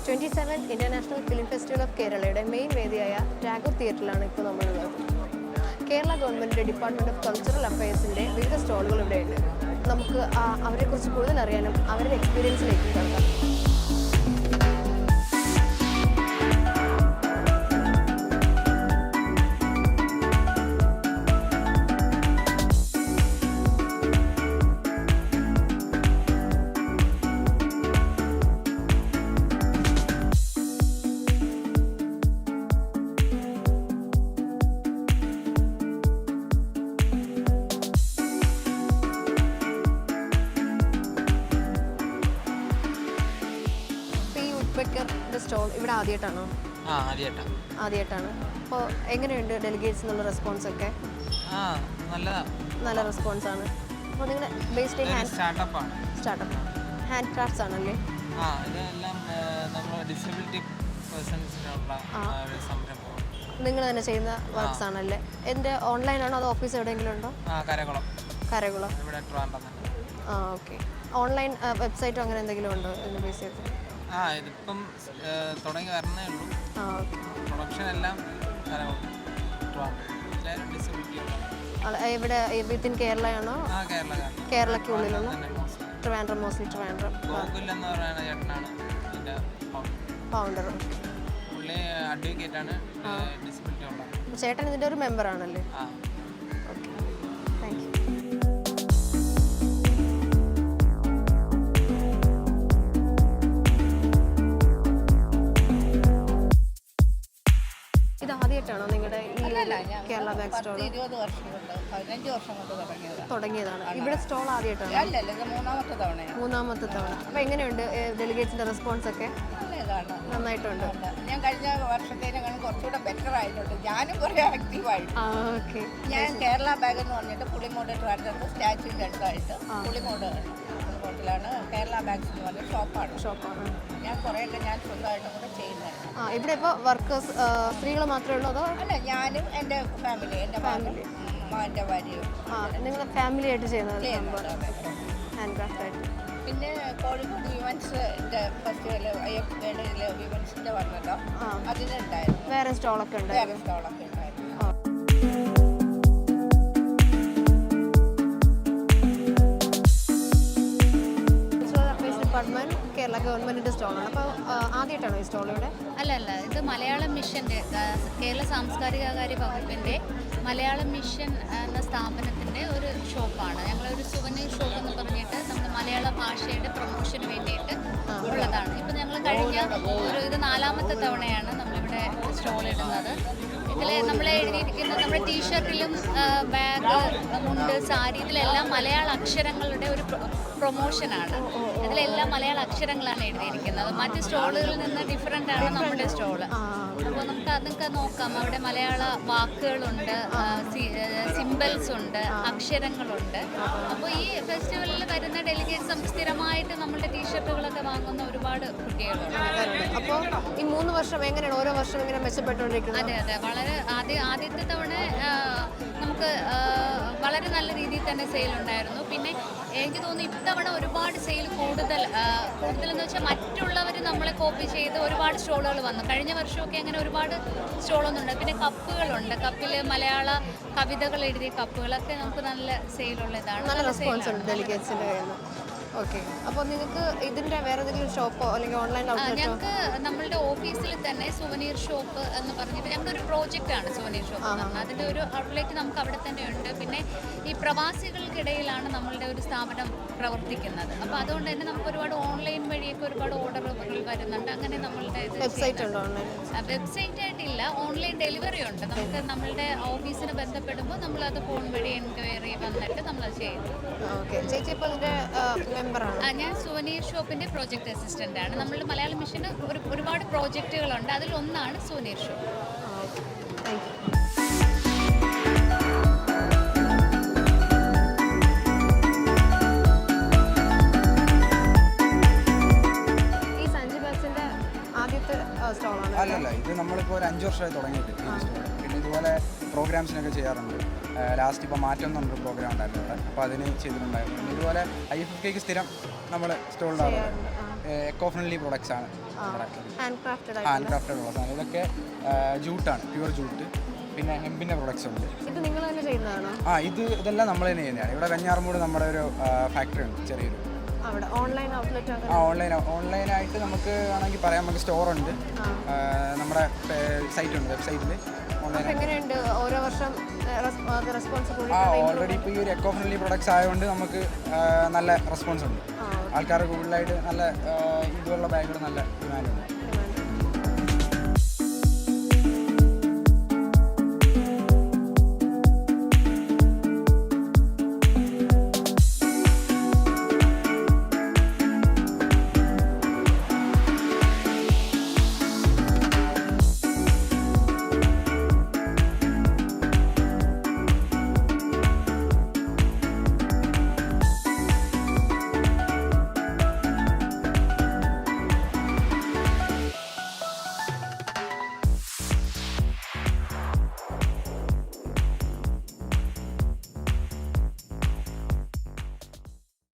27th International Film Festival of കേരളയുടെ main വേദിയായ ടാഗോർ തിയേറ്ററിലാണ് ഇപ്പോൾ നമ്മളുള്ളത്. കേരള ഗവൺമെൻറ്റിൻ്റെ ഡിപ്പാർട്ട്മെൻറ്റ് ഓഫ് കൾച്ചറൽ അഫയേഴ്സിൻ്റെ വിവിധ സ്റ്റോളുകൾ ഇവിടെയുണ്ട്. നമുക്ക് അവരെക്കുറിച്ച് കൂടുതൽ അറിയാനും അവരുടെ എക്സ്പീരിയൻസിലേക്ക് കടക്കാം. ഇഫ്ക്കിന്റെ സ്റ്റോൾ ഇവിടെ ആദ്യമായിട്ടാണോ? ആദ്യമായിട്ടാണ്. അപ്പോൾ എങ്ങനെയുണ്ട് ഡെലിഗേറ്റ്സ് എന്നുള്ള റെസ്പോൺസ് ഒക്കെ? നല്ല റെസ്പോൺസ് ആണ്. അപ്പോൾ നിങ്ങൾ ബേസ്ഡ് സ്റ്റാർട്ടപ്പ് ഹാൻഡ് ക്രാഫ്റ്റ്സ് ആണല്ലേ? നിങ്ങൾ തന്നെ ചെയ്യുന്ന വർക്ക്സ് ആണല്ലേ? എൻ്റെ ഓൺലൈനാണോ അതോ ഓഫീസ് എവിടെയെങ്കിലും ഉണ്ടോ? കരകുളം. ഓക്കെ. ഓൺലൈൻ വെബ്സൈറ്റോ അങ്ങനെ എന്തെങ്കിലും ഉണ്ടോ ഇതിന് ബേസ് ചെയ്ത്? ഇതിപ്പം തുടങ്ങി വരണേ ഉള്ളൂ. പ്രൊഡക്ഷൻ എല്ലാം ഇവിടെ വിത്തിൻ കേരളയാണോ? കേരളക്കുള്ളിലുള്ള ട്രിവാൻഡ്രം, മോസ്റ്റ്ലി ട്രിവാൻഡ്രം. ഫൗണ്ടർ ചേട്ടൻ ഇതിൻ്റെ ഒരു മെമ്പർ ആണല്ലേ? Okay, thank you. ഇതാദ്യമായിട്ടാണോ നിങ്ങളുടെ ഈ കേരള ബാഗ് സ്റ്റോൾ? 15 വർഷം കൊണ്ട് തുടങ്ങിയതാണ്. ഇവിടെ സ്റ്റോൾ ആദ്യമായിട്ടാണ്? മൂന്നാമത്തെ തവണ. അപ്പോൾ എങ്ങനെയുണ്ട് ഡെലിഗേറ്റ്സിൻ്റെ റെസ്പോൺസ് ഒക്കെ? നന്നായിട്ടുണ്ട്. ഞാൻ കഴിഞ്ഞ വർഷത്തേക്കാളും കുറച്ചുകൂടെ ബെറ്റർ ആയിട്ടുണ്ട്. ഞാനും കുറേ ആക്റ്റീവായിട്ട്. ഞാൻ കേരള ബാഗ് എന്ന് പറഞ്ഞിട്ട് പുളിമോട് ട്രാൻഡത്ത് സ്റ്റാച്യൂൻ്റെ അടുത്തായിട്ട് പുളിമോട് ാണ് കേരള ബാഗ്സ് എന്ന് പറഞ്ഞ ഷോപ്പാണ്. ഞാൻ കുറേയൊക്കെ ഞാൻ സ്വന്തമായിട്ടും കൂടെ ചെയ്യുന്നത്. ഇവിടെ ഇപ്പോൾ വർക്കേഴ്സ് സ്ത്രീകൾ മാത്രമേ ഉള്ളൂ അതോ? അല്ല, ഞാനും എൻ്റെ ഫാമിലി, എൻ്റെ ഫാമിലി, എൻ്റെ ഭാര്യയും. നിങ്ങൾ ഫാമിലി ആയിട്ട് ചെയ്യുന്നത് ഹാൻഡ് ക്രാഫ്റ്റ് ആയിട്ട്? പിന്നെ കോഴിക്കോട് വിമൻസിൻ്റെ ഫെസ്റ്റിവൽ IFKയുടെ വിമൻസിൻ്റെ വന്നല്ലോ, അതിനുണ്ടായിരുന്നു. വേറെ സ്റ്റോളൊക്കെ ഉണ്ട്? വേറെ സ്റ്റോളൊക്കെ ഉണ്ടായിരുന്നു. കേരള ഗവൺമെൻറ്റിൻ്റെ സ്റ്റോളാണ്. അപ്പോൾ ആദ്യമായിട്ടാണോ ഈ സ്റ്റോൾ ഇവിടെ? അല്ല, ഇത് മലയാളം മിഷൻ്റെ കേരള സാംസ്കാരികാര്യ വകുപ്പിൻ്റെ മലയാളം മിഷൻ എന്ന സ്ഥാപനത്തിൻ്റെ ഒരു ഷോപ്പാണ്. ഞങ്ങളൊരു സുവനീർ ഷോപ്പ് എന്ന് പറഞ്ഞിട്ട് നമ്മൾ മലയാള ഭാഷയുടെ പ്രൊമോഷന് വേണ്ടിയിട്ട് ഉള്ളതാണ്. ഇപ്പം ഞങ്ങൾ കഴിഞ്ഞ ഇത് 4ാമത്തെ തവണയാണ് നമ്മളിവിടെ സ്റ്റോൾ ഇടുന്നത്. ഇതിൽ നമ്മൾ എഴുതിയിരിക്കുന്നത് നമ്മുടെ ടീഷർട്ടിലും ബാഗ്, മുണ്ട്, സാരി, ഇതിലെല്ലാം മലയാള അക്ഷരങ്ങളുടെ ഒരു പ്രൊമോഷനാണ്. ഇതിലെല്ലാം മലയാള അക്ഷരങ്ങളാണ് എഴുതിയിരിക്കുന്നത്. മറ്റ് സ്റ്റോളുകളിൽ നിന്ന് ഡിഫറെൻ്റ് ആണ് നമ്മുടെ സ്റ്റോള്. അപ്പോൾ നിങ്ങൾക്ക് നോക്കാം, അവിടെ മലയാള വാക്കുകളുണ്ട്, സിംബൽസ് ഉണ്ട്, അക്ഷരങ്ങളുണ്ട്. അപ്പോൾ ഈ ഫെസ്റ്റിവലിൽ വരുന്ന ഡെലിഗേറ്റ്സ് നമുക്ക് സ്ഥിരമായിട്ട് നമ്മുടെ ടീഷർട്ടുകളൊക്കെ വാങ്ങുന്ന ഒരുപാട് കുട്ടികളുണ്ട്. അപ്പോൾ ഈ 3 വർഷം എങ്ങനെയാണ് ഓരോ വർഷം ഇങ്ങനെ മെച്ചപ്പെട്ടുകൊണ്ടിരിക്കുന്നത്? അതെ, വളരെ ആദ്യത്തെ തവണ നമുക്ക് വളരെ നല്ല രീതിയിൽ തന്നെ സെയിൽ ഉണ്ടായിരുന്നു. പിന്നെ എനിക്ക് തോന്നുന്നു ഇത്തവണ ഒരുപാട് സെയിൽ കൂടുതലെന്ന് വെച്ചാൽ മറ്റുള്ളവർ നമ്മളെ കോപ്പി ചെയ്ത് ഒരുപാട് സ്റ്റോളുകൾ വന്നു. കഴിഞ്ഞ വർഷമൊക്കെ അങ്ങനെ ഒരുപാട് സ്റ്റോളൊന്നുണ്ട്. പിന്നെ കപ്പുകളുണ്ട്, കപ്പിൽ മലയാള കവിതകൾ എഴുതിയ കപ്പുകളൊക്കെ നമുക്ക് നല്ല സെയിലുള്ള ഇതാണ്. നല്ല റെസ്പോൺസ് ഉണ്ട് ഡെലിഗേറ്റ്സിൻ്റെ കയ്യിൽ നിന്ന്. ഓക്കെ. അപ്പോൾ നിങ്ങൾക്ക് ഇതിൻ്റെ വേറെ ഏതെങ്കിലും ഷോപ്പോ അല്ലെങ്കിൽ ഓൺലൈൻ ഔട്ട്ലെറ്റോ? ഞങ്ങൾക്ക് നമ്മളുടെ ഓഫീസിൽ തന്നെ സുവനീർ ഷോപ്പ് എന്ന് പറഞ്ഞിട്ട് ഞങ്ങളുടെ ഒരു പ്രോജക്റ്റാണ് സുവനീർ ഷോപ്പ് എന്ന് പറഞ്ഞാൽ. അതിൻ്റെ ഒരു ഔട്ട്ലെറ്റ് നമുക്ക് അവിടെ തന്നെ ഉണ്ട്. പിന്നെ ഈ പ്രവാസികൾക്കിടയിലാണ് നമ്മളുടെ ഒരു സ്ഥാപനം പ്രവർത്തിക്കുന്നത്. അപ്പോൾ അതുകൊണ്ട് തന്നെ നമുക്ക് ഒരുപാട് ഓൺലൈൻ വഴിയൊക്കെ ഒരുപാട് ഓർഡറുകൾ വരുന്നുണ്ട്. അങ്ങനെ നമ്മളുടെ വെബ്സൈറ്റ് ഉണ്ടോ? വെബ്സൈറ്റ് ആയിട്ടില്ല, ഓൺലൈൻ ഡെലിവറി ഉണ്ട്. നമുക്ക് നമ്മളുടെ ഓഫീസിന് ബന്ധപ്പെടുമ്പോൾ നമ്മളത് ഫോൺ വഴി എൻക്വയറി വന്നിട്ട് നമ്മളത് ചെയ്യുന്നു. ഓക്കെ. ചേച്ചി ഇപ്പോൾ ഇതിൻ്റെ ഞാൻ സുവനീർ ഷോപ്പിൻ്റെ പ്രോജക്റ്റ് അസിസ്റ്റൻ്റ് ആണ്. നമ്മളുടെ മലയാളം മിഷന് ഒരുപാട് പ്രോജക്റ്റുകളുണ്ട്. അതിലൊന്നാണ് സുവനീർ ഷോപ്പ്. ഈ സഞ്ജി ബാഗ്സിൻ്റെ ആദ്യത്തെ സ്റ്റോളാണ്? അല്ലല്ല, ഇത് നമ്മളിപ്പോൾ ഒരു 5 വർഷമായി തുടങ്ങിയിട്ട്. പിന്നെ ഇതുപോലെ പ്രോഗ്രാംസിനൊക്കെ ചെയ്യാറുണ്ട്. ലാസ്റ്റ് ഇപ്പോൾ മാറ്റം എന്ന് പറഞ്ഞൊരു പ്രോഗ്രാം ഉണ്ടായിരുന്നു ഇവിടെ, അപ്പോൾ അതിന് ചെയ്തിട്ടുണ്ടായിരുന്നു. പിന്നെ ഇതുപോലെ IFK സ്ഥിരം നമ്മൾ സ്റ്റോൾ ഉണ്ടാകാറുണ്ട്. എക്കോ ഫ്രണ്ട്ലി പ്രൊഡക്ട്സ് ആണ് ഹാൻഡ് ക്രാഫ്റ്റഡ് ഹാൻഡ് ക്രാഫ്റ്റഡ് ഉള്ള സാധനം. ഇതൊക്കെ ജൂട്ടാണ്, പ്യുവർ ജൂട്ട്. പിന്നെ ഹെമ്പിൻ്റെ പ്രൊഡക്ട്സ് ഉണ്ട്. ഇത് നിങ്ങൾ തന്നെ ചെയ്യുന്നതാണോ? ഇതെല്ലാം നമ്മൾ തന്നെ ചെയ്യുന്നതാണ്. ഇവിടെ വെഞ്ഞാറമൂട് നമ്മുടെ ഒരു ഫാക്ടറി ഉണ്ട്, ചെറിയൊരു. അവിടെ ഓൺലൈൻ ഔട്ട്ലെറ്റ് ഓൺലൈനായിട്ട് നമുക്ക് വേണമെങ്കിൽ പറയാം. നമുക്ക് സ്റ്റോറുണ്ട്, നമ്മുടെ സൈറ്റ് ഉണ്ട്, വെബ്സൈറ്റിൽ ഓൺലൈൻ. എങ്ങനെയുണ്ട് ഓരോ വർഷം റെസ്പോൺസ്? ഓൾറെഡി ഇപ്പോൾ ഈ ഒരു എക്കോ ഫ്രണ്ട്ലി പ്രൊഡക്ട്സ് ആയതുകൊണ്ട് നമുക്ക് നല്ല റെസ്പോൺസ് ഉണ്ട്. ആൾക്കാർ കൂടുതലായിട്ട് നല്ല ഇതുപോലുള്ള ബാഗുകൾ നല്ല ഡിമാൻഡുണ്ട്.